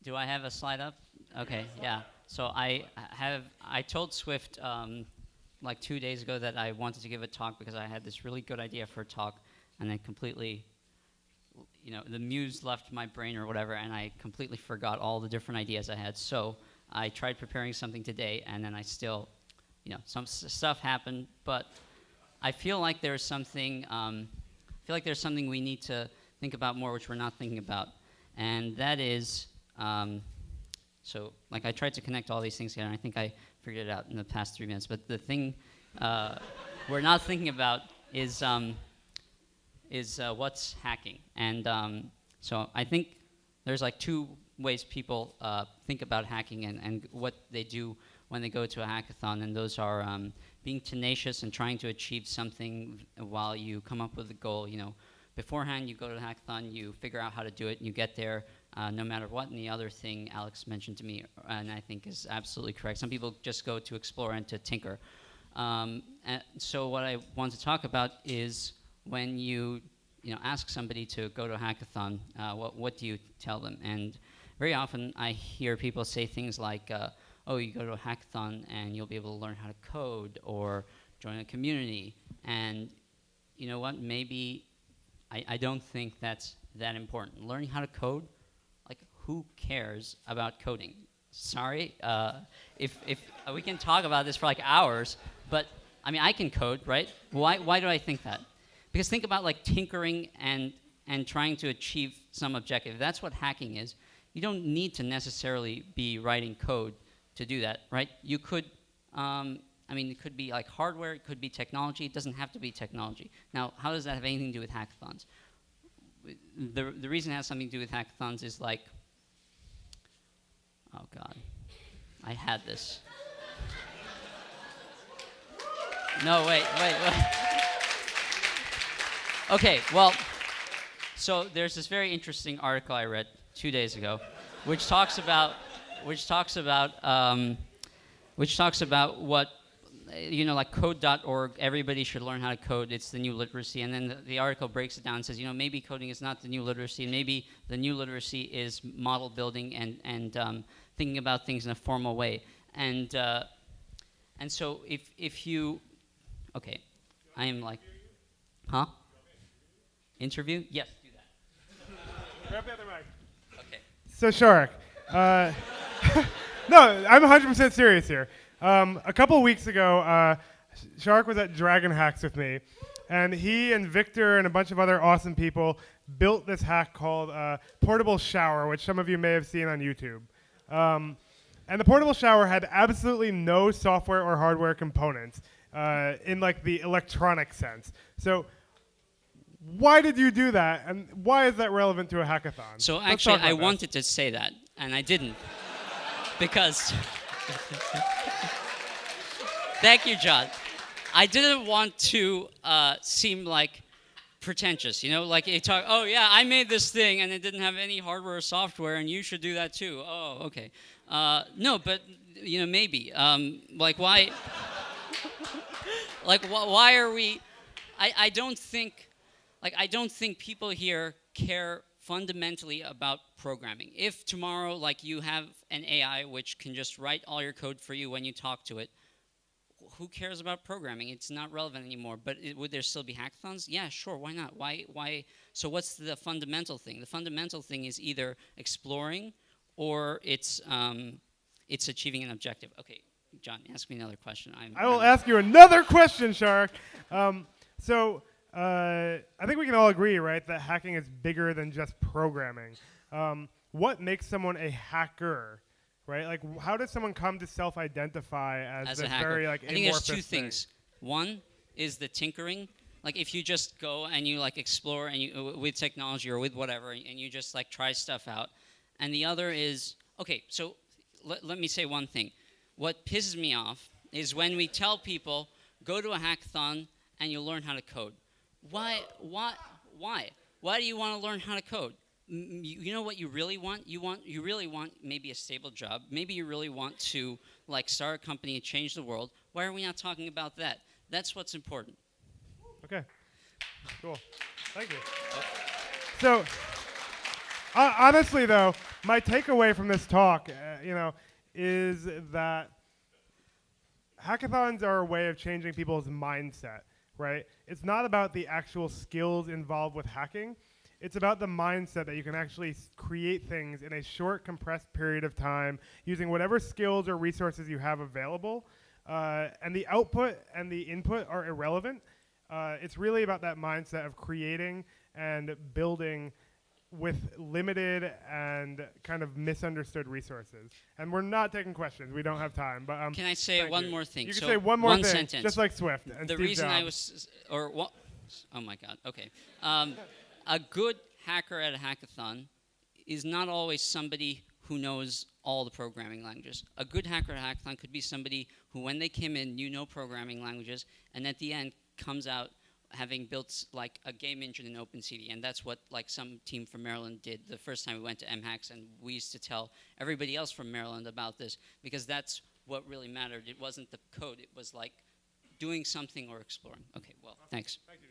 Do I have a slide up? Okay, yeah. So I told Swift like 2 days ago that I wanted to give a talk because I had this really good idea for a talk, and then completely, the muse left my brain or whatever, and I completely forgot all the different ideas I had. So I tried preparing something today, and then I still, some stuff happened, but I feel like there's something. I feel like there's something we need to think about more, which we're not thinking about, and that is. Like I tried to connect all these things together, and I think I figured it out in the past 3 minutes. But the thing uh, we're not thinking about is what's hacking. And so I think there's like two ways people think about hacking and what they do when they go to a hackathon, and those are being tenacious and trying to achieve something while you come up with a goal. Beforehand, you go to the hackathon, you figure out how to do it, and you get there no matter what. And the other thing Alex mentioned to me, and I think is absolutely correct, some people just go to explore and to tinker. And so what I want to talk about is when you ask somebody to go to a hackathon, what do you tell them? And very often I hear people say things like, oh, you go to a hackathon and you'll be able to learn how to code or join a community. And you know what? Maybe I don't think that's that important. Learning how to code, like who cares about coding? Sorry, if we can talk about this for like hours, but I mean I can code, right? Why do I think that? Because think about like tinkering and trying to achieve some objective. If that's what hacking is, you don't need to necessarily be writing code to do that, right? You could, it could be like hardware, it could be technology. It doesn't have to be technology. Now, how does that have anything to do with hackathons? The reason it has something to do with hackathons is like, oh God, I had this. No, wait. Okay, well, so there's this very interesting article I read 2 days ago, which talks about what like code.org. Everybody should learn how to code. It's the new literacy. And then the article breaks it down and says, maybe coding is not the new literacy, and maybe the new literacy is model building and thinking about things in a formal way. And so if you, okay, I am like, huh? Interview? Yes, do that. Grab the other mic. Okay. So Shariq, no, I'm 100% serious here. A couple weeks ago, Shariq was at Dragon Hacks with me, and he and Victor and a bunch of other awesome people built this hack called Portable Shower, which some of you may have seen on YouTube. And the Portable Shower had absolutely no software or hardware components in like the electronic sense. So why did you do that, and why is that relevant to a hackathon? So actually, I wanted to say that, and I didn't, because thank you, John. I didn't want to seem like pretentious, like you talk, oh yeah, I made this thing and it didn't have any hardware or software, and you should do that too. Oh, okay. No, but maybe. Like why? Like why are we? I don't think. Like, I don't think people here care fundamentally about programming. If tomorrow, like, you have an AI which can just write all your code for you when you talk to it, who cares about programming? It's not relevant anymore. But would there still be hackathons? Yeah, sure, why not? Why? So what's the fundamental thing? The fundamental thing is either exploring or it's achieving an objective. Okay, John, ask me another question. I will ask you another question, Shariq. I think we can all agree, right, that hacking is bigger than just programming. What makes someone a hacker, right? Like, how does someone come to self-identify as this a hacker? very like I think there's two thing? things. One is the tinkering. Like, if you just go and you like explore and you with technology or with whatever, and you just like try stuff out. And the other is, okay, so let me say one thing. What pisses me off is when we tell people, go to a hackathon and you'll learn how to code. Why? Why do you want to learn how to code? You know what you really want? You really want maybe a stable job. Maybe you really want to like start a company and change the world. Why are we not talking about that? That's what's important. Okay. Cool. Thank you. So, honestly, though, my takeaway from this talk, is that hackathons are a way of changing people's mindset, right? It's not about the actual skills involved with hacking. It's about the mindset that you can actually create things in a short, compressed period of time using whatever skills or resources you have available. And the output and the input are irrelevant. It's really about that mindset of creating and building with limited and kind of misunderstood resources. And we're not taking questions. We don't have time. But Can I say one more thing? You can So say one more one thing, sentence. just like Swift. And The Steve reason Jobs. I was, or what? Oh my God. Okay. A good hacker at a hackathon is not always somebody who knows all the programming languages. A good hacker at a hackathon could be somebody who, when they came in, knew no programming languages, and at the end comes out having built like a game engine in OpenCV, and that's what like some team from Maryland did the first time we went to MHacks, and we used to tell everybody else from Maryland about this because that's what really mattered. It wasn't the code; it was like doing something or exploring. Okay, well, thanks. Thank you.